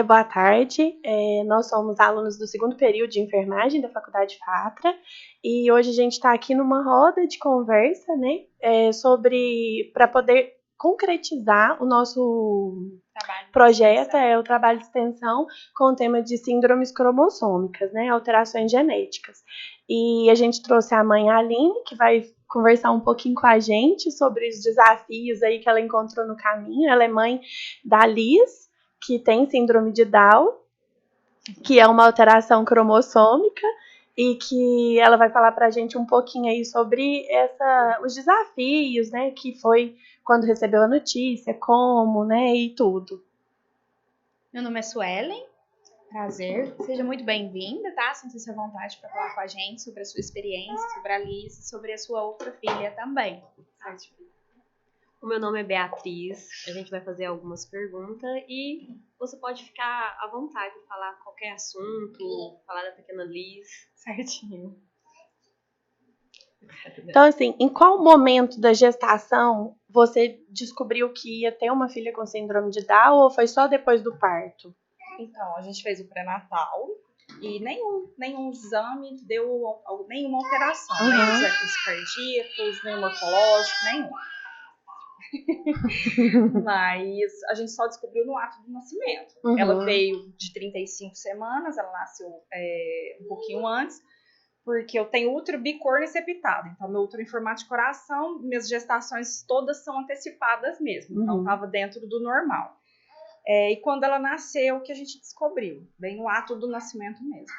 Boa tarde. Nós somos alunos do segundo período de enfermagem da Faculdade FATRA e hoje a gente está aqui numa roda de conversa, né, para poder concretizar o nosso projeto, o trabalho de extensão com o tema de síndromes cromossômicas, né, alterações genéticas. E a gente trouxe a mãe Aline, que vai conversar um pouquinho com a gente sobre os desafios aí que ela encontrou no caminho. Ela é mãe da Liz, que tem síndrome de Down, que é uma alteração cromossômica, e que ela vai falar pra gente um pouquinho aí sobre os desafios, né, que foi quando recebeu a notícia, como, né, e tudo. Meu nome é Suelen, prazer, seja muito bem-vinda, tá? Sinta-se à vontade para falar com a gente sobre a sua experiência, sobre a Liz e sobre a sua outra filha também. O meu nome é Beatriz, a gente vai fazer algumas perguntas e você pode ficar à vontade de falar qualquer assunto, falar da pequena Liz. Certinho. Então, assim, em qual momento da gestação você descobriu que ia ter uma filha com síndrome de Down ou foi só depois do parto? Então, a gente fez o pré-natal e nenhum exame deu nenhuma alteração, nem os ecos cardíacos, nem morfológico, nenhum. Mas a gente só descobriu no ato do nascimento. Ela veio de 35 semanas, ela nasceu um pouquinho antes, porque eu tenho útero bicórneo e septado. Então, meu útero em formato de coração, minhas gestações todas são antecipadas mesmo. Então, estava dentro do normal. E quando ela nasceu, que a gente descobriu, bem no ato do nascimento mesmo.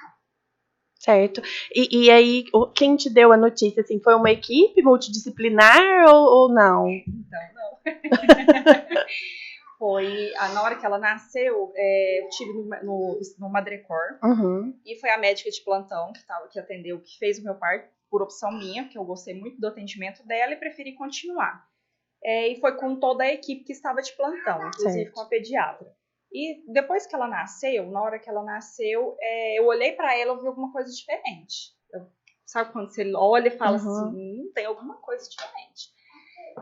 Certo. E aí, quem te deu a notícia, assim, foi uma equipe multidisciplinar ou não? Então, não. Foi, na hora que ela nasceu, eu tive no Madrecor, e foi a médica de plantão que atendeu, que fez o meu parto, por opção minha, porque eu gostei muito do atendimento dela e preferi continuar. E foi com toda a equipe que estava de plantão, inclusive com a pediatra. E depois que ela nasceu, na hora que ela nasceu, eu olhei para ela e vi alguma coisa diferente. Sabe quando você olha e fala assim, tem alguma coisa diferente.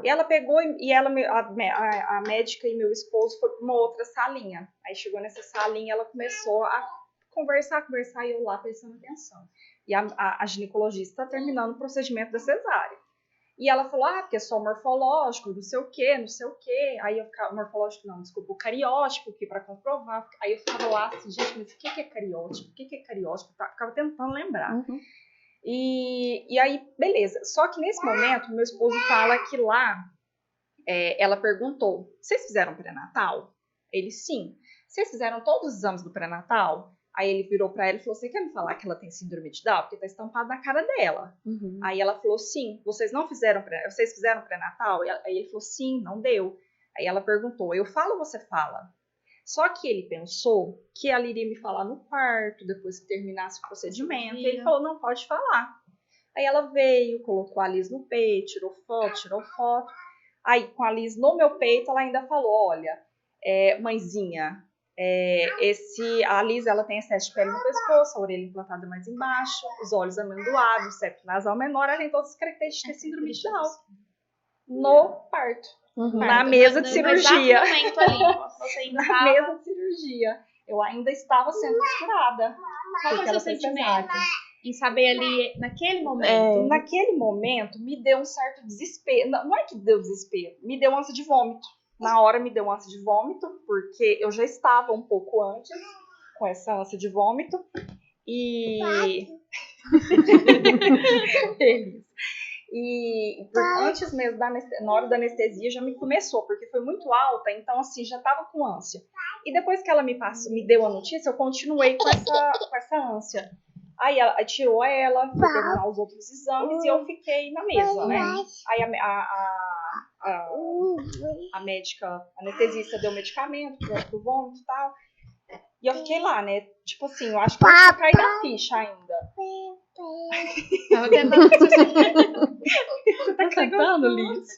E ela pegou, a médica e meu esposo foi para uma outra salinha. Aí chegou nessa salinha, ela começou a conversar, e eu lá prestando atenção. E a ginecologista terminando o procedimento da cesárea. E ela falou, porque é só morfológico, não sei o quê. Aí eu ficava, morfológico não, desculpa, o cariótipo, que para comprovar. Aí eu ficava lá assim, gente, mas o que é cariótipo? O que é cariótipo? Ficava tentando lembrar. E aí, beleza. Só que nesse momento, meu esposo fala que lá, ela perguntou, vocês fizeram pré-natal? Ele, sim. Vocês fizeram todos os exames do pré-natal? Aí ele virou pra ela e falou, você quer me falar que ela tem síndrome de Down? Porque tá estampado na cara dela. Aí ela falou, sim. Vocês fizeram pré-natal? Aí ele falou, sim, não deu. Aí ela perguntou, eu falo ou você fala? Só que ele pensou que ela iria me falar no parto, depois que terminasse o procedimento. E ele falou, não, pode falar. Aí ela veio, colocou a Liz no peito, tirou foto. Aí com a Liz no meu peito, ela ainda falou, olha, mãezinha, a Liz, ela tem excesso de pele no pescoço, a orelha implantada mais embaixo, os olhos amendoados, o septo nasal menor, ela tem todas as características de síndrome de Down. No parto. Na mesa de cirurgia. Na mesa de cirurgia. Eu ainda estava sendo costurada. Qual foi o seu sentimento em saber ali, naquele momento? Naquele momento, me deu um certo desespero. Não é que deu desespero, me deu ânsia de vômito. Na hora me deu ânsia de vômito, porque eu já estava um pouco antes com essa ânsia de vômito. E antes mesmo, na hora da anestesia, já me começou, porque foi muito alta, então assim, já estava com ânsia. E depois que ela me deu a notícia, eu continuei com essa ânsia. Aí ela tirou ela, foi terminar os outros exames e eu fiquei na mesa, né? Aí a médica, a anestesista deu medicamento pro vômito e tal. E eu fiquei lá, né? Tipo assim, eu acho que eu tinha caído a ficha ainda. Tava tentando Você tá cantando, Liz?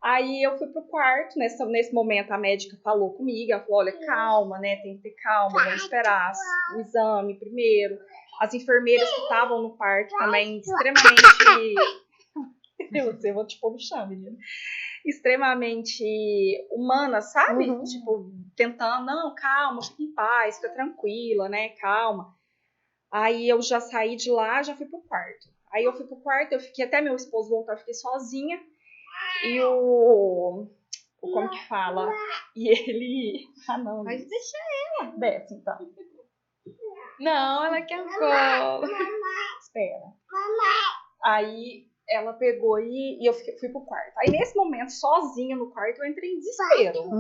Aí eu fui pro quarto, nesse momento a médica falou comigo, ela falou, olha, calma, né? Tem que ter calma, vamos esperar o exame primeiro. As enfermeiras que estavam no parto também extremamente... Eu vou te pôr no chão, menina. Extremamente humana, sabe? Tipo, tentando, não, calma, fica em paz, fica tranquila, né, calma. Aí eu já saí de lá, já fui pro quarto. Aí eu fui pro quarto, eu fiquei até meu esposo voltar, eu fiquei sozinha. E como que fala? E ele... Ah, não. Pode deixar ela. Desce, então. Não, ela quer um colo. Espera. Aí ela pegou e eu fui pro quarto. Aí nesse momento, sozinha no quarto, eu entrei em desespero.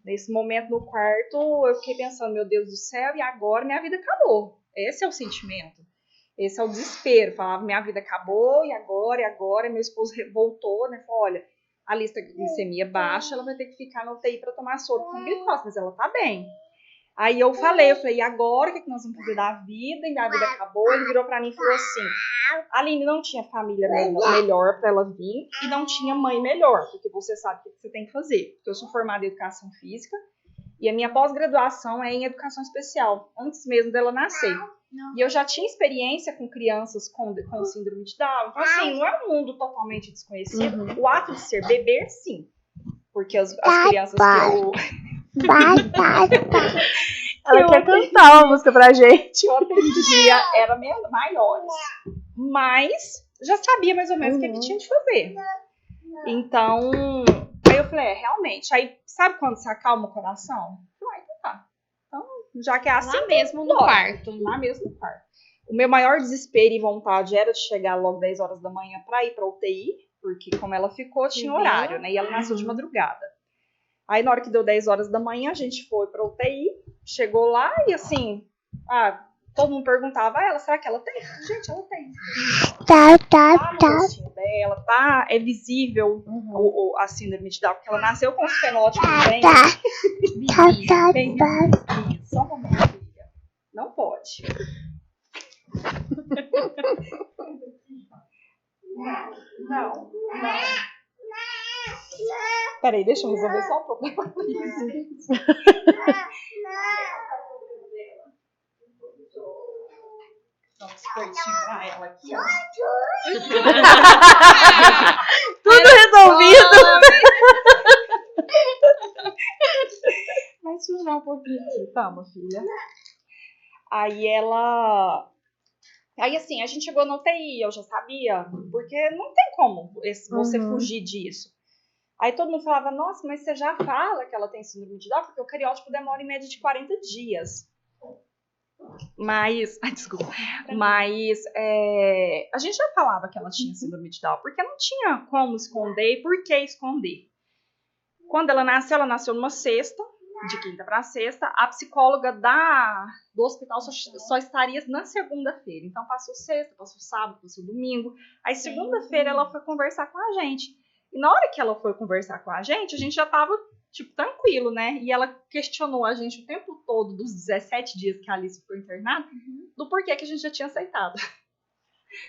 Nesse momento no quarto, eu fiquei pensando, meu Deus do céu, e agora minha vida acabou. Esse é o sentimento. Esse é o desespero. Falava, minha vida acabou, e agora? Meu esposo voltou, né? Falou, olha, a lista de glicemia baixa, ela vai ter que ficar na UTI pra tomar soro com glicose, mas ela tá bem. Aí eu falei, e agora, o que nós vamos fazer da vida? E minha vida acabou. Ele virou pra mim e falou assim, a Aline não tinha família melhor pra ela vir e não tinha mãe melhor, porque você sabe o que você tem que fazer. Porque eu sou formada em educação física e a minha pós-graduação é em educação especial, antes mesmo dela nascer. E eu já tinha experiência com crianças com síndrome de Down. Então, assim, não é um mundo totalmente desconhecido. O ato de ser bebê, sim. Porque as crianças que eu... Ela quer cantar uma música pra gente. Eu atendia era maiores. Mas já sabia mais ou menos o que tinha de fazer. Então, aí eu falei, realmente. Aí, sabe quando se acalma o coração? Então tá. Então, já que é assim... Lá mesmo no quarto. Lá mesmo no quarto. O meu maior desespero e vontade era de chegar logo 10 horas da manhã pra ir pra UTI. Porque como ela ficou, tinha horário, né? E ela nasceu de madrugada. Aí, na hora que deu 10 horas da manhã, a gente foi pra UTI, chegou lá e, assim, todo mundo perguntava, ela, será que ela tem? Gente, ela tem. Tá no rostinho dela, tá? É visível a síndrome de Down, porque ela nasceu com os fenótipos bem visíveis. Só um momento, filha. Não pode. Não. Peraí, deixa eu resolver só um problema. Pra ela aqui, ó. Tudo resolvido. Vai sujar um pouquinho aqui, calma, filha. Aí assim, a gente chegou na UTI, eu já sabia, porque não tem como você fugir disso. Aí todo mundo falava, nossa, mas você já fala que ela tem síndrome de Down, porque o cariótipo demora em média de 40 dias. Mas, a gente já falava que ela tinha síndrome de Down, porque não tinha como esconder e por que esconder. Quando ela nasceu numa sexta, de quinta para sexta, a psicóloga do hospital só estaria na segunda-feira. Então passou sexta, passou sábado, passou domingo. Aí segunda-feira ela foi conversar com a gente. E na hora que ela foi conversar com a gente já tava, tranquilo, né? E ela questionou a gente o tempo todo, dos 17 dias que a Alice ficou internada, do porquê que a gente já tinha aceitado.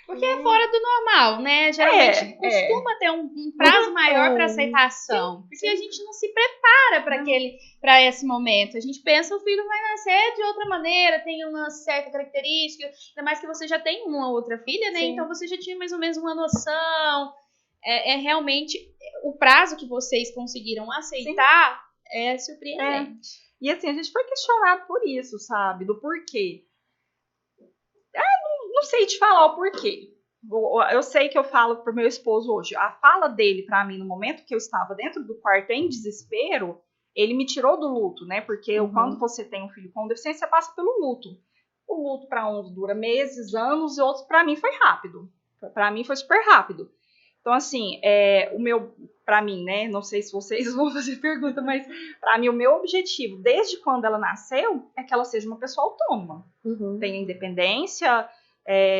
Porque é fora do normal, né? Geralmente costuma ter um prazo maior para aceitação. Porque a gente não se prepara para esse momento. A gente pensa, o filho vai nascer de outra maneira, tem uma certa característica, ainda mais que você já tem uma outra filha, né? Sim. Então você já tinha mais ou menos uma noção. Realmente o prazo que vocês conseguiram aceitar é surpreendente. E assim, a gente foi questionado por isso, sabe? Do porquê. Não sei te falar o porquê. Eu sei que eu falo pro meu esposo hoje. A fala dele pra mim, no momento que eu estava dentro do quarto em desespero, ele me tirou do luto, né? Porque quando você tem um filho com deficiência, você passa pelo luto. O luto pra uns dura meses, anos, e outros pra mim foi rápido. Pra mim foi super rápido. Então, assim, pra mim, né, não sei se vocês vão fazer pergunta, mas pra mim o meu objetivo, desde quando ela nasceu, é que ela seja uma pessoa autônoma. Tenha independência,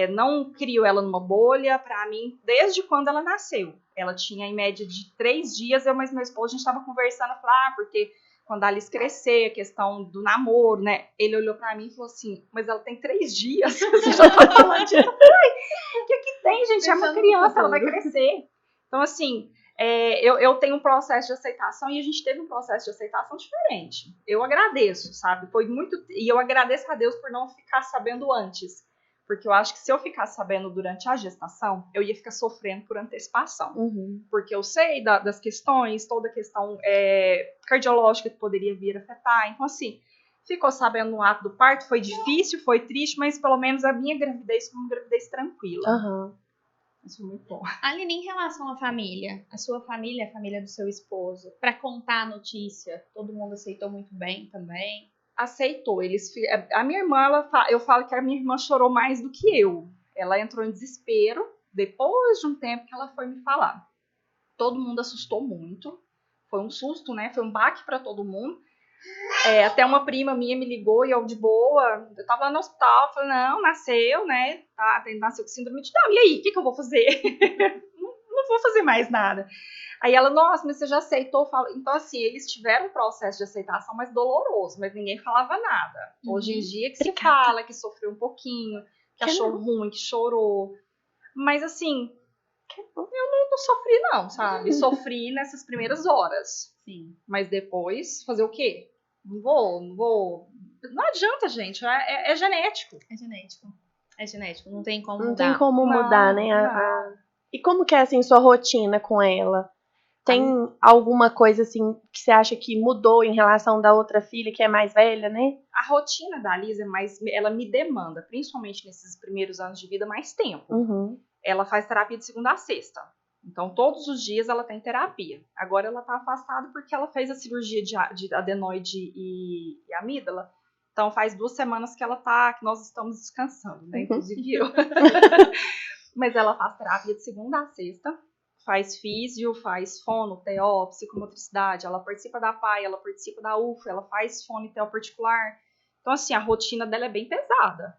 não crio ela numa bolha. Pra mim, desde quando ela nasceu, ela tinha em média de 3 dias, eu mais meu esposo, a gente tava conversando, falando, porque quando a Alice crescer, a questão do namoro, né, ele olhou pra mim e falou assim, mas ela tem 3 dias, você já tá falando disso? O que tem, gente? É uma criança, ela vai crescer. Então, assim, eu tenho um processo de aceitação e a gente teve um processo de aceitação diferente. Eu agradeço, sabe? Foi muito... E eu agradeço a Deus por não ficar sabendo antes. Porque eu acho que se eu ficasse sabendo durante a gestação, eu ia ficar sofrendo por antecipação. Porque eu sei das questões, toda a questão cardiológica que poderia vir a afetar. Então, assim, ficou sabendo no ato do parto, foi difícil, foi triste, mas pelo menos a minha gravidez foi uma gravidez tranquila. Isso foi muito bom. Aline, em relação à família, a sua família, a família do seu esposo, para contar a notícia, todo mundo aceitou muito bem também? Aceitou. A minha irmã, eu falo que a minha irmã chorou mais do que eu. Ela entrou em desespero depois de um tempo que ela foi me falar. Todo mundo assustou muito. Foi um susto, né? Foi um baque para todo mundo. Até uma prima minha me ligou e eu de boa. Eu tava lá no hospital, falei, não, nasceu, né? Nasceu com síndrome de Down. E aí, o que eu vou fazer? não vou fazer mais nada. Aí ela, nossa, mas você já aceitou? Então, assim, eles tiveram um processo de aceitação mais doloroso, mas ninguém falava nada. Hoje em dia que se fala, que sofreu um pouquinho, que achou ruim, que chorou. Mas, assim, eu não sofri não, sabe? Sofri nessas primeiras horas. Sim. Mas depois, fazer o quê? Não vou. Não adianta, gente. É genético. É genético. Não tem como mudar. Não tem como mudar, né? E como que é, assim, sua rotina com ela? Tem alguma coisa, assim, que você acha que mudou em relação da outra filha, que é mais velha, né? A rotina da Lisa ela me demanda, principalmente nesses primeiros anos de vida, mais tempo. Ela faz terapia de segunda a sexta. Então, todos os dias ela tem terapia. Agora ela tá afastada porque ela fez a cirurgia de adenoide e amígdala. Então, faz 2 semanas que nós estamos descansando, né? Inclusive eu. Mas ela faz terapia de segunda a sexta. Faz físio, faz fono, TO, psicomotricidade. Ela participa da PAI, ela participa da UFA, ela faz fono e TO particular. Então, assim, a rotina dela é bem pesada.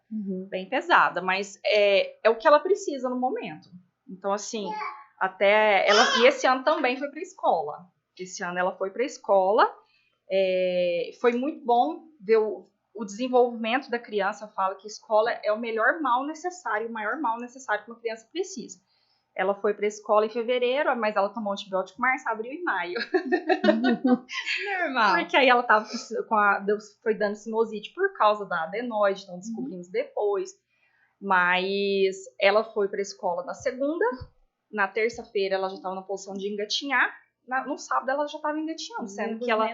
Bem pesada, mas é o que ela precisa no momento. Então, assim, e esse ano também foi para a escola. Esse ano ela foi para a escola. Foi muito bom ver o desenvolvimento da criança. Eu falo que a escola é o melhor mal necessário, o maior mal necessário que uma criança precisa. Ela foi para a escola em fevereiro, mas ela tomou antibiótico em março, abril e maio. Normal. Porque aí ela tava foi dando sinusite por causa da adenoide, então descobrimos depois. Mas ela foi para a escola na segunda, na terça-feira ela já estava na posição de engatinhar, no sábado ela já estava engatinhando, sendo que ela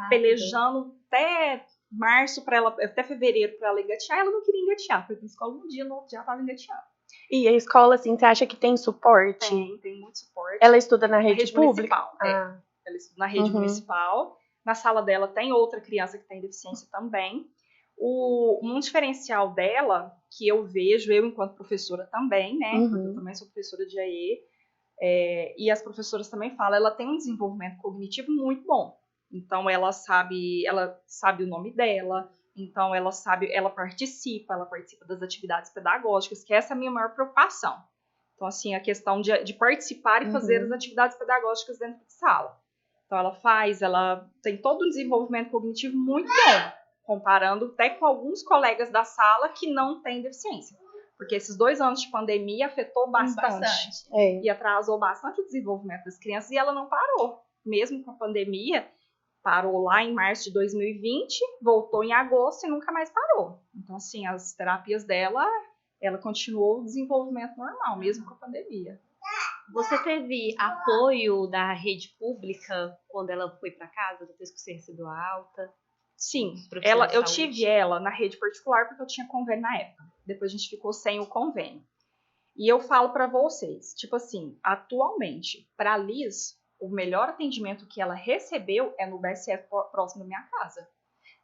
pelejando até março até fevereiro para ela engatinhar, ela não queria engatinhar, foi para a escola um dia, no outro dia ela estava engatinhando. E a escola, assim, você acha que tem suporte? Tem muito suporte. Ela estuda na rede pública? Municipal. Ela estuda na rede municipal. Na sala dela tem outra criança que tem deficiência também. Um diferencial dela, que eu vejo, eu enquanto professora também, né? Porque eu também sou professora de AE, e as professoras também falam, ela tem um desenvolvimento cognitivo muito bom. Então, ela sabe o nome dela. Então, ela participa das atividades pedagógicas, que essa é a minha maior preocupação. Então, assim, a questão de participar e fazer as atividades pedagógicas dentro de sala. Então, ela tem todo um desenvolvimento cognitivo muito bom, comparando até com alguns colegas da sala que não têm deficiência. Porque esses 2 anos de pandemia afetou bastante. E atrasou bastante o desenvolvimento das crianças, e ela não parou. Mesmo com a pandemia, parou lá em março de 2020, voltou em agosto e nunca mais parou. Então, assim, as terapias dela, ela continuou o desenvolvimento normal, mesmo com a pandemia. Você teve apoio da rede pública quando ela foi para casa, depois que você recebeu a alta? Sim, eu tive ela na rede particular porque eu tinha convênio na época. Depois a gente ficou sem o convênio. E eu falo para vocês, tipo assim, atualmente, para a Liz, o melhor atendimento que ela recebeu é no BSF próximo da minha casa.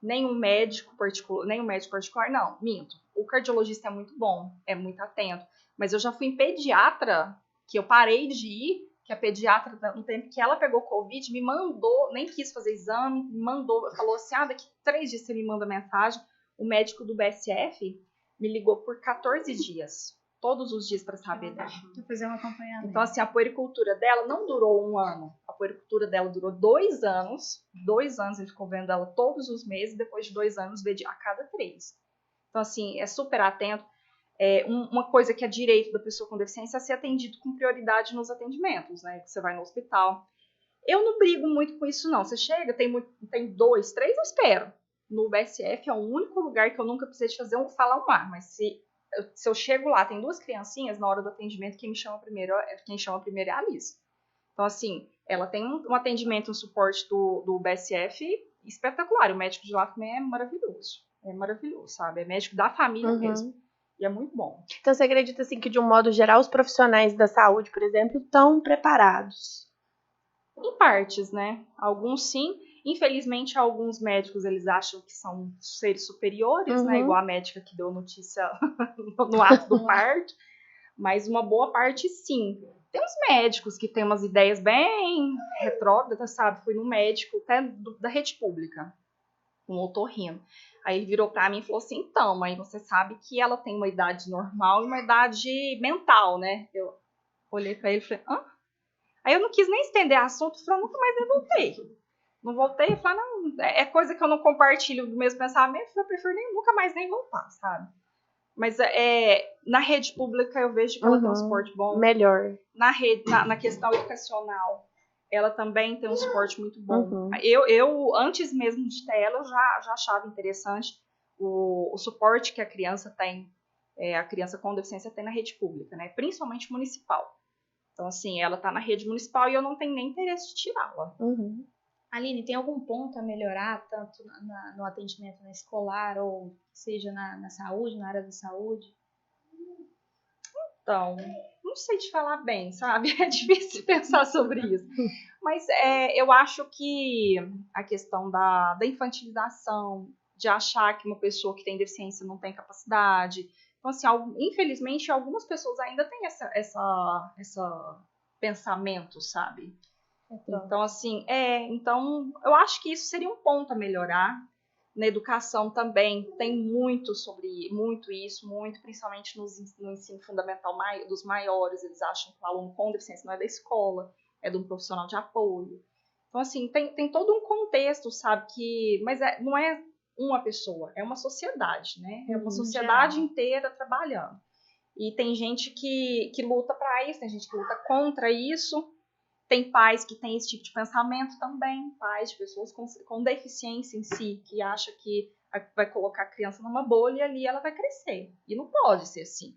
Nenhum médico particular, não, minto. O cardiologista é muito bom, é muito atento. Mas eu já fui em pediatra, que eu parei de ir, que a pediatra, no tempo que ela pegou Covid, me mandou, nem quis fazer exame, me mandou, falou assim, daqui 3 dias você me manda mensagem. O médico do BSF me ligou por 14 dias. Todos os dias para saber dela. Vou fazer um acompanhamento. Então, assim, a puericultura dela não durou 1 ano. A puericultura dela durou 2 anos. 2 anos ele ficou vendo ela todos os meses. Depois de 2 anos, vê a cada 3. Então, assim, é super atento. Uma coisa que é direito da pessoa com deficiência é ser atendido com prioridade nos atendimentos, né? Você vai no hospital. Eu não brigo muito com isso, não. Você chega, tem 2, 3, eu espero. No BSF é o único lugar que eu nunca precisei de falar um ar. Mas se se eu chego lá, tem 2 criancinhas, na hora do atendimento, quem chama primeiro é a Alice. Então, assim, ela tem um atendimento, um suporte do BSF espetacular. O médico de lá também é maravilhoso. É maravilhoso, sabe? É médico da família mesmo. E é muito bom. Então, você acredita, assim, que de um modo geral, os profissionais da saúde, por exemplo, estão preparados? Em partes, né? Alguns sim. Infelizmente, alguns médicos, eles acham que são seres superiores, né? Igual a médica que deu notícia no ato do parto. Mas uma boa parte, sim. Tem uns médicos que têm umas ideias bem retrógradas, sabe? Fui num médico até da rede pública, um otorrino. Aí ele virou pra mim e falou assim, então, mãe, você sabe que ela tem uma idade normal e uma idade mental, né? Eu olhei pra ele e falei, hã? Aí eu não quis nem estender assunto, falei, nunca mais nem voltei. Não voltei, eu falei, não, é coisa que eu não compartilho do mesmo pensamento, eu prefiro nunca mais nem voltar, sabe? Mas na rede pública eu vejo que ela tem um suporte bom. Melhor. Na questão educacional, ela também tem um suporte muito bom. Eu antes mesmo de ter ela, eu já achava interessante o suporte que a criança tem, a criança com deficiência tem na rede pública, né? Principalmente municipal. Então, assim, ela está na rede municipal e eu não tenho nem interesse de tirá-la. Aline, tem algum ponto a melhorar, tanto no atendimento na escolar, ou seja na saúde, na área da saúde? Então, não sei te falar bem, sabe? É difícil pensar sobre isso. Mas eu acho que a questão da infantilização, de achar que uma pessoa que tem deficiência não tem capacidade. Então, assim, infelizmente, algumas pessoas ainda têm essa pensamento, sabe? Então, assim, então, eu acho que isso seria um ponto a melhorar. Na educação também tem muito isso, principalmente no ensino fundamental dos maiores, eles acham que o aluno com deficiência não é da escola, é de um profissional de apoio. Então, assim, tem todo um contexto, sabe, mas não é uma pessoa, é uma sociedade, né? É uma sociedade inteira trabalhando. E tem gente que luta para isso, tem gente que luta contra isso. Tem pais que têm esse tipo de pensamento também, pais de pessoas com deficiência em si, que acham que vai colocar a criança numa bolha e ali ela vai crescer. E não pode ser assim.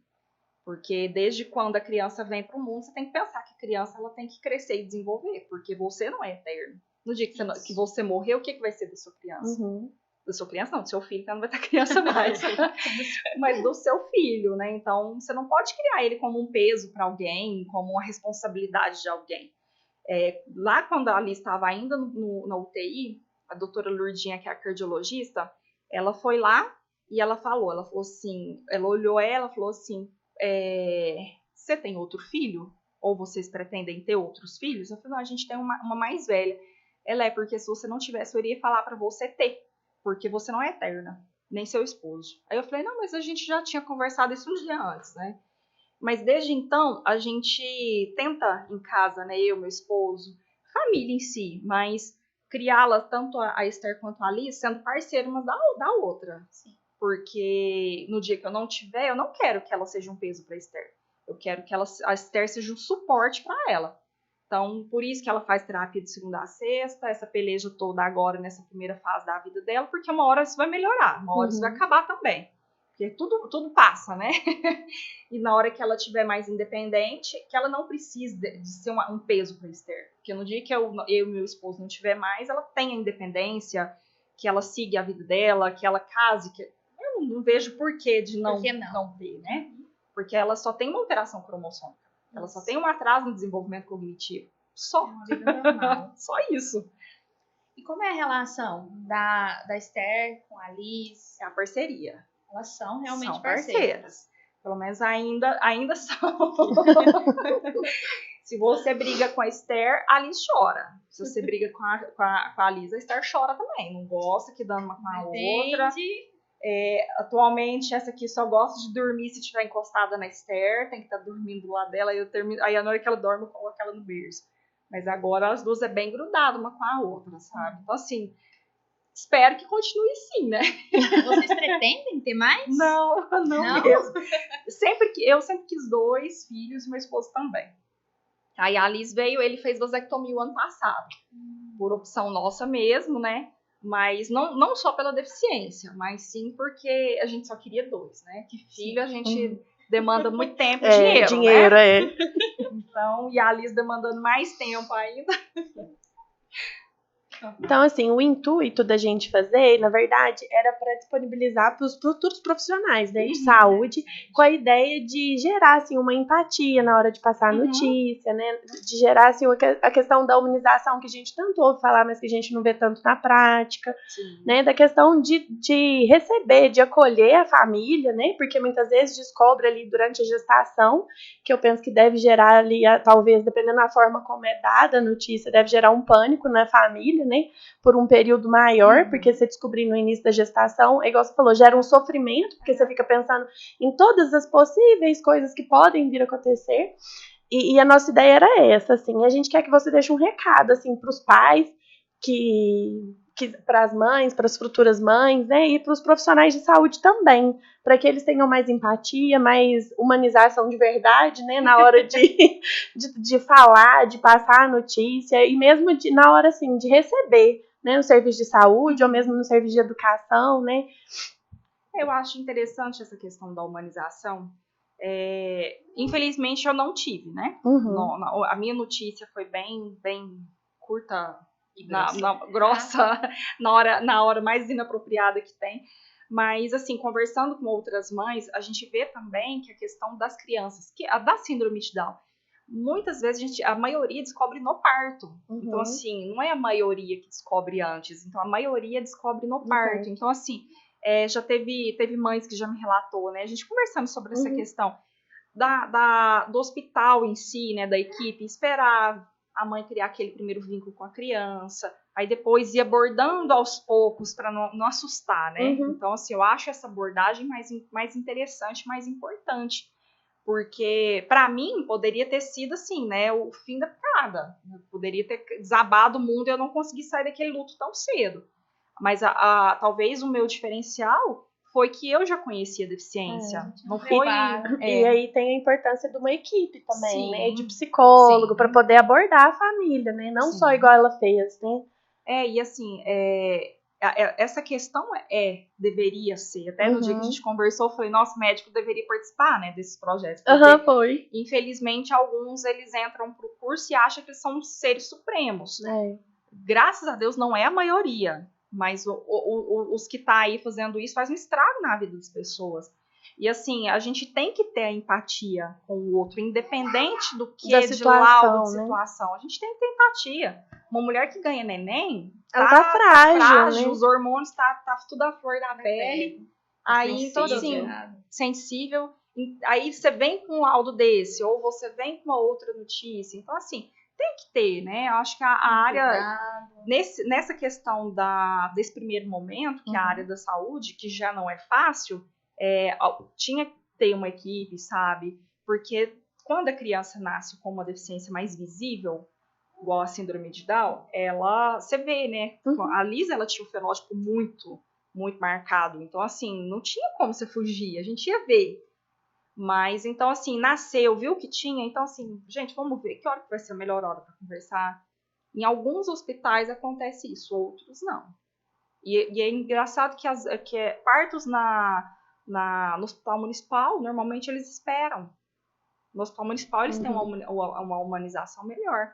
Porque desde quando a criança vem para o mundo, você tem que pensar que a criança ela tem que crescer e desenvolver, porque você não é eterno. No dia que você morrer, o que vai ser da sua criança? Da sua criança não, do seu filho, que não vai ter criança mais. Mas do seu filho, né? Então, você não pode criar ele como um peso para alguém, como uma responsabilidade de alguém. Lá quando a Alice estava ainda na UTI, a doutora Lourdinha, que é a cardiologista, ela foi lá e ela falou assim, ela olhou ela e falou assim, você tem outro filho? Ou vocês pretendem ter outros filhos? Eu falei, não, a gente tem uma mais velha. Ela porque se você não tivesse, eu iria falar para você ter, porque você não é eterna, nem seu esposo. Aí eu falei, não, mas a gente já tinha conversado isso uns dias antes, né? Mas desde então, a gente tenta em casa, né, eu, meu esposo, família em si, mas criá-la, tanto a Esther quanto a Alice, sendo parceira uma da outra. Sim. Porque no dia que eu não tiver, eu não quero que ela seja um peso para a Esther. Eu quero que a Esther seja um suporte para ela. Então, por isso que ela faz terapia de segunda a sexta, essa peleja toda agora nessa primeira fase da vida dela, porque uma hora isso vai melhorar, uma hora isso vai acabar também. Porque tudo passa, né? E na hora que ela estiver mais independente, que ela não precise de ser um peso para a Esther. Porque no dia que eu e meu esposo não tiver mais, ela tenha independência, que ela siga a vida dela, que ela case. Eu não vejo porquê de não ter, né? Porque ela só tem uma alteração cromossômica. Ela só tem um atraso no desenvolvimento cognitivo. Só. É uma vida normal. Só isso. E como é a relação da Esther com a Alice? É a parceria. Elas são realmente são parceiras. Pelo menos ainda são. Se você briga com a Esther, a Alice chora. Se você briga com a Lisa, a Esther chora também. Não gosta que dando uma com a outra. Atualmente, essa aqui só gosta de dormir se estiver encostada na Esther. Tem que estar dormindo do lado dela. Aí na hora que ela dorme, eu coloco ela no berço. Mas agora as duas é bem grudadas uma com a outra, sabe? Então, assim, espero que continue assim, né? Vocês pretendem ter mais? Não mesmo. Eu sempre quis 2 filhos e meu esposo também. Aí a Alice veio, ele fez vasectomia o ano passado. Por opção nossa mesmo, né? Mas não só pela deficiência, mas sim porque a gente só queria 2, né? Que filho a gente demanda muito tempo e dinheiro, né? Então, e a Liz demandando mais tempo ainda. Então, assim, o intuito da gente fazer, na verdade, era para disponibilizar para os futuros profissionais, né, de saúde, com a ideia de gerar, assim, uma empatia na hora de passar a notícia, né, de gerar, assim, a questão da humanização que a gente tanto ouve falar, mas que a gente não vê tanto na prática, né, da questão de receber, de acolher a família, né, porque muitas vezes descobre ali durante a gestação, que eu penso que deve gerar ali, talvez, dependendo da forma como é dada a notícia, deve gerar um pânico na família, né, por um período maior, porque você descobrir no início da gestação, é igual você falou, gera um sofrimento, porque você fica pensando em todas as possíveis coisas que podem vir a acontecer, e a nossa ideia era essa, assim, a gente quer que você deixe um recado, assim, para os pais, para as mães, para as futuras mães, né, e para os profissionais de saúde também, para que eles tenham mais empatia, mais humanização de verdade, né, na hora de falar, de passar a notícia, e mesmo na hora, assim, de receber, né, no serviço de saúde, ou mesmo no serviço de educação, né. Eu acho interessante essa questão da humanização. Infelizmente, eu não tive, né? A minha notícia foi bem curta, grossa, na hora mais inapropriada que tem. Mas, assim, conversando com outras mães, a gente vê também que a questão das crianças, a da síndrome de Down, muitas vezes a maioria descobre no parto. Então, assim, não é a maioria que descobre antes. Então, a maioria descobre no parto. Então, assim, já teve mães que já me relatou, né? A gente conversando sobre essa questão do hospital em si, né? Da equipe, esperar a mãe criar aquele primeiro vínculo com a criança, aí depois ir abordando aos poucos para não assustar, né? Então, assim, eu acho essa abordagem mais interessante, mais importante, porque para mim poderia ter sido assim, né, o fim da picada, poderia ter desabado o mundo e eu não consegui sair daquele luto tão cedo, mas talvez o meu diferencial foi que eu já conhecia a deficiência. Não foi. E aí tem a importância de uma equipe também, né? De psicólogo, para poder abordar a família, né? Não só igual ela fez, né? E assim, essa questão deveria ser. Até no dia que a gente conversou, eu falei, nosso médico deveria participar, né, desses projetos. Foi. Infelizmente, alguns eles entram pro curso e acham que eles são seres supremos. Graças a Deus, não é a maioria. Mas os que tá aí fazendo isso faz um estrago na vida das pessoas. E assim, a gente tem que ter a empatia com o outro, independente do que da de situação, laudo de situação. A gente tem que ter empatia. Uma mulher que ganha neném, ela tá frágil, né? Os hormônios tá tudo à flor da pele. Aí, então assim, sensível. Aí você vem com um laudo desse, ou você vem com uma outra notícia. Então assim, tem que ter, né? Eu acho que a área, nessa questão desse primeiro momento, que é a área da saúde, que já não é fácil, tinha que ter uma equipe, sabe? Porque quando a criança nasce com uma deficiência mais visível, igual a síndrome de Down, você vê, né? A Liz, ela tinha um fenótipo muito, muito marcado. Então, assim, não tinha como você fugir, a gente ia ver. Mas, então, assim, nasceu, viu que tinha, então, assim, gente, vamos ver, que hora que vai ser a melhor hora para conversar? Em alguns hospitais acontece isso, outros não. E é engraçado que partos no hospital municipal, normalmente eles esperam. No hospital municipal eles têm uma humanização melhor.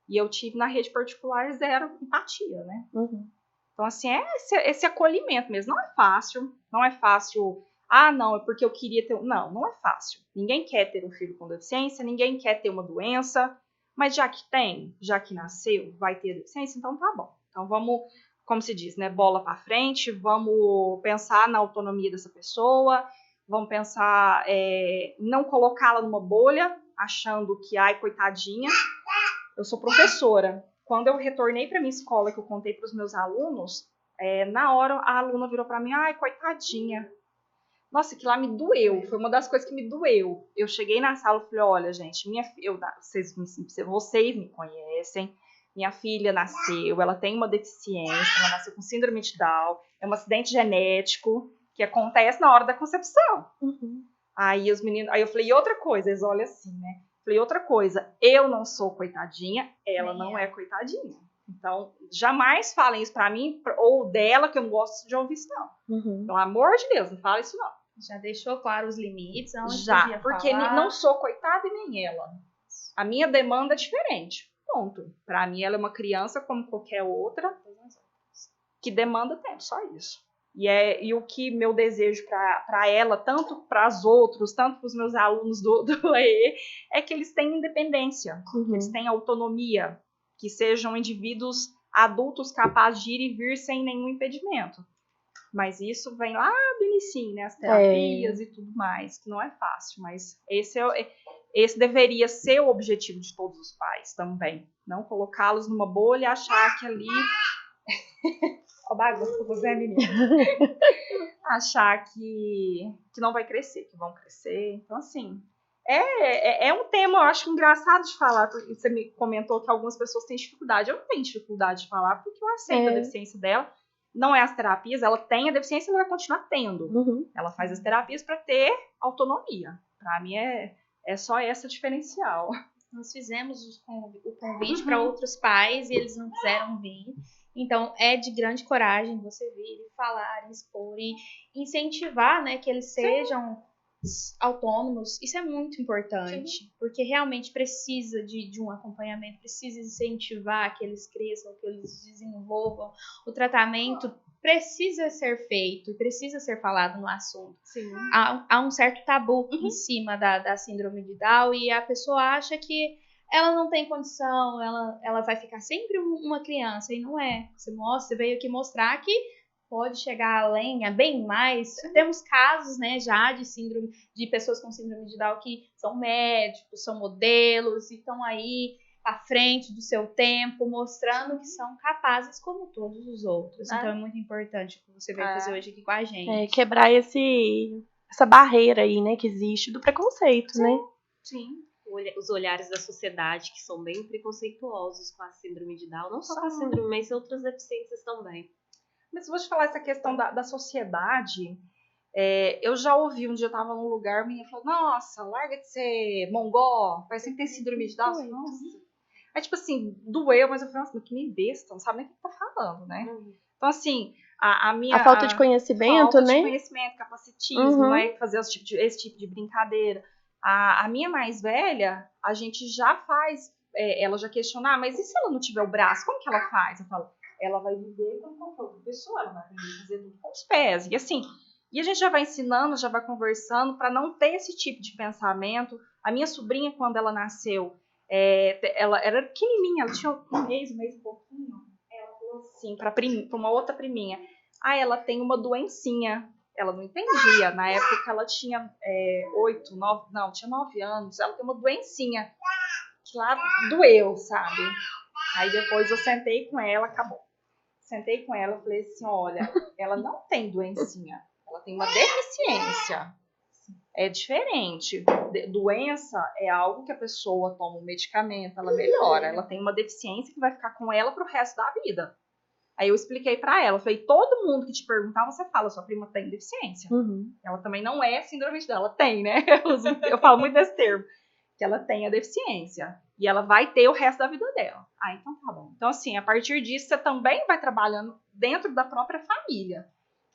E eu tive na rede particular 0 empatia, né? Então, assim, esse acolhimento mesmo. Não é fácil. Não, é porque eu queria ter. Não é fácil. Ninguém quer ter um filho com deficiência, ninguém quer ter uma doença, mas já que nasceu, vai ter deficiência, então tá bom. Então vamos, como se diz, né, bola pra frente, vamos pensar na autonomia dessa pessoa, vamos pensar não colocá-la numa bolha, achando que, ai, coitadinha. Eu sou professora. Quando eu retornei para minha escola, que eu contei para os meus alunos, na hora a aluna virou para mim, ai, coitadinha. Nossa, que lá me doeu. Foi uma das coisas que me doeu. Eu cheguei na sala e falei, olha, gente, vocês me conhecem. Minha filha nasceu, ela tem uma deficiência, ela nasceu com síndrome de Down, é um acidente genético que acontece na hora da concepção. Aí os meninos, aí eu falei, e outra coisa, eles olham assim, né? Falei, outra coisa, eu não sou coitadinha, ela não é coitadinha. Então, jamais falem isso pra mim, ou dela, que eu não gosto de ouvir isso, não. Pelo amor de Deus, não fala isso, não. Já deixou claro os limites? Já, porque não sou coitada e nem ela. A minha demanda é diferente. Ponto. Pra mim, ela é uma criança como qualquer outra, que demanda tempo, só isso. E o que meu desejo para ela, tanto para os outros, tanto para os meus alunos do EE, é que eles tenham independência, que eles tenham autonomia, que sejam indivíduos adultos capazes de ir e vir sem nenhum impedimento. Mas isso vem lá do início, né? As terapias e tudo mais, que não é fácil, mas esse deveria ser o objetivo de todos os pais também. Não colocá-los numa bolha e achar que ali... Ó, bagunça, você é menina. Achar que não vai crescer, que vão crescer. Então, assim, é um tema, eu acho, engraçado de falar, porque você me comentou que algumas pessoas têm dificuldade. Eu não tenho dificuldade de falar, porque eu aceito a deficiência dela. Não é as terapias, ela tem a deficiência e ela vai continuar tendo. Ela faz as terapias para ter autonomia. Para mim, é só essa diferencial. Nós fizemos o convite para outros pais e eles não quiseram vir. Então, é de grande coragem você vir e falar, expor e incentivar, né, que eles sejam autônomos. Isso é muito importante, porque realmente precisa de um acompanhamento, precisa incentivar que eles cresçam, que eles desenvolvam. O tratamento precisa ser feito, precisa ser falado no assunto. Há um certo tabu em cima da síndrome de Down e a pessoa acha que ela não tem condição, ela vai ficar sempre uma criança, e não é. Você veio aqui mostrar que pode chegar além, bem mais. Temos casos, né, já de pessoas com síndrome de Down que são médicos, são modelos, e estão aí à frente do seu tempo, mostrando que são capazes como todos os outros. Então é muito importante o que você veio fazer hoje aqui com a gente. Quebrar essa barreira aí, né, que existe do preconceito, né? Sim. Os olhares da sociedade que são bem preconceituosos com a síndrome de Down, não só com a síndrome, mas outras deficiências também. Mas eu vou te falar essa questão da sociedade. Eu já ouvi, um dia eu tava num lugar, a menina falou, nossa, larga de ser mongol, parece que tem síndrome de Down. Nossa. Aí, tipo assim, doeu, mas eu falei, nossa, que me besta, não sabe nem o que tá falando, né? Então, assim, a falta de conhecimento, falta né? de conhecimento, capacitismo, né? Fazer esse tipo de brincadeira. A minha mais velha, a gente já faz, ela já questiona, mas e se ela não tiver o braço, como que ela faz? Eu falo, ela vai viver como qualquer outra pessoa, ela vai aprender a fazer tudo com os pés. E assim, e a gente já vai ensinando, já vai conversando para não ter esse tipo de pensamento. A minha sobrinha, quando ela nasceu, ela era pequenininha, ela tinha um mês e pouquinho. Ela falou assim para uma outra priminha, ela tem uma doencinha. Ela não entendia. Na época ela tinha 9 anos. Ela tem uma doencinha que lá doeu, sabe? Aí depois eu sentei com ela, acabou. Sentei com ela e falei assim, olha, ela não tem doencinha. Ela tem uma deficiência. É diferente. Doença é algo que a pessoa toma um medicamento, ela melhora. Ela tem uma deficiência que vai ficar com ela pro resto da vida. Aí eu expliquei pra ela, falei, todo mundo que te perguntar, você fala, sua prima tem deficiência. Ela também não é síndrome de Down, ela tem, né? Eu falo muito desse termo, que ela tem a deficiência. E ela vai ter o resto da vida dela. Então tá bom. Então assim, a partir disso, você também vai trabalhando dentro da própria família,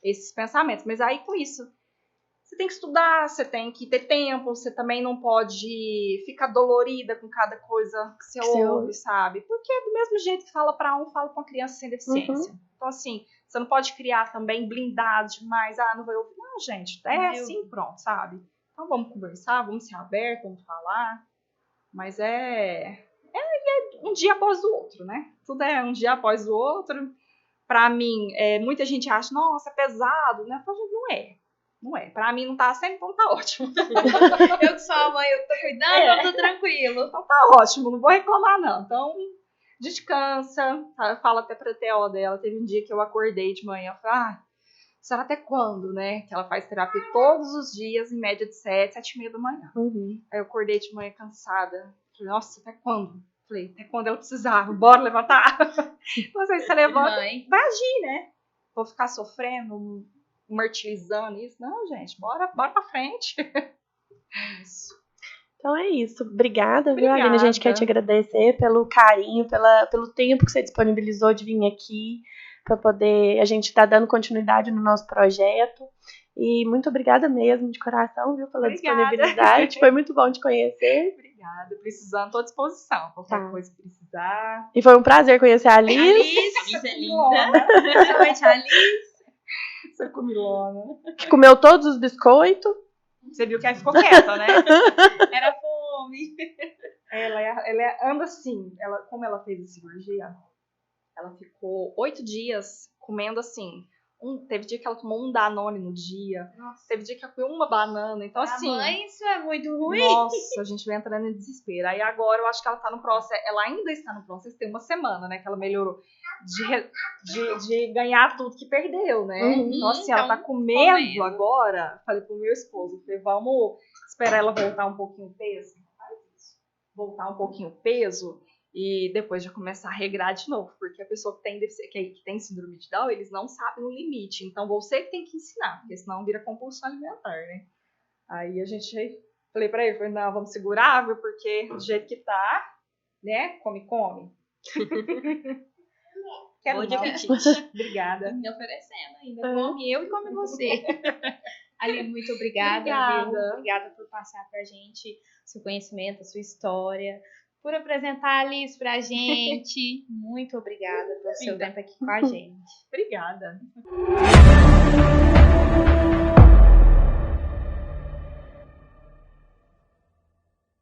esses pensamentos. Mas aí com isso, você tem que estudar, você tem que ter tempo, você também não pode ficar dolorida com cada coisa que você ouve, sabe? Porque do mesmo jeito que fala pra um, fala pra uma criança sem deficiência. Então, assim, você não pode criar também blindado demais, não vai ouvir. Não, gente, assim, pronto, sabe? Então vamos conversar, vamos ser abertos, vamos falar. Mas é um dia após o outro, né? Tudo é um dia após o outro. Pra mim, muita gente acha, nossa, é pesado, né? Eu falo, não é. Não é. Pra mim não tá sendo, então tá ótimo. Eu que sou a mãe, eu tô cuidando, eu tô tranquilo. Então tá ótimo, não vou reclamar não. Então, descansa. Eu falo até pra TO dela. Teve um dia que eu acordei de manhã, eu falei, será até quando, né? Que ela faz terapia todos os dias, em média de 7h30 da manhã. Aí eu acordei de manhã cansada. Falei, nossa, até quando? Falei, até quando ela precisava, bora levantar. Então, às vezes você levanta, vai agir, né? Vou ficar sofrendo, martirizando isso. Não, gente, bora pra frente. Isso. Então é isso. Obrigada, viu, Aline? A gente quer te agradecer pelo carinho, pelo tempo que você disponibilizou de vir aqui para poder a gente estar dando continuidade no nosso projeto. E muito obrigada mesmo, de coração, viu, pela disponibilidade. Foi muito bom te conhecer. Obrigada. Precisando, estou à disposição. Qualquer coisa que precisar. E foi um prazer conhecer a Alice. Alice é linda. Principalmente a Alice. Essa comilona. Que comeu todos os biscoitos. Você viu que ela ficou quieta, né? Era fome. Ela anda assim. Como ela fez a cirurgia, ela ficou 8 dias comendo assim. Teve dia que ela tomou um Danone no dia. Nossa. Teve dia que ela comeu uma banana. Então, assim. Mãe, isso é muito ruim. Nossa, a gente vai entrando em desespero. Aí agora eu acho que ela tá no processo. Ela ainda está no processo, tem uma semana, né? Que ela melhorou. De ganhar tudo que perdeu, né? Então, assim, ela tá comendo agora. Falei pro meu esposo, falei, vamos esperar ela voltar um pouquinho o peso. Voltar um pouquinho o peso. E depois já começar a regrar de novo, porque a pessoa que tem síndrome de Down, eles não sabem o limite. Então você que tem que ensinar, porque senão vira compulsão alimentar, né? Aí a gente, falei pra ele, não, vamos segurar, viu? Porque do jeito que tá, né? Come. Quero bom de apetite. Obrigada. Me oferecendo ainda. Come eu e come você. Aline, muito obrigada. Obrigada por passar pra gente seu conhecimento, a sua história. Por apresentar a Alice pra gente. Muito obrigada pelo seu tempo aqui com a gente. Obrigada.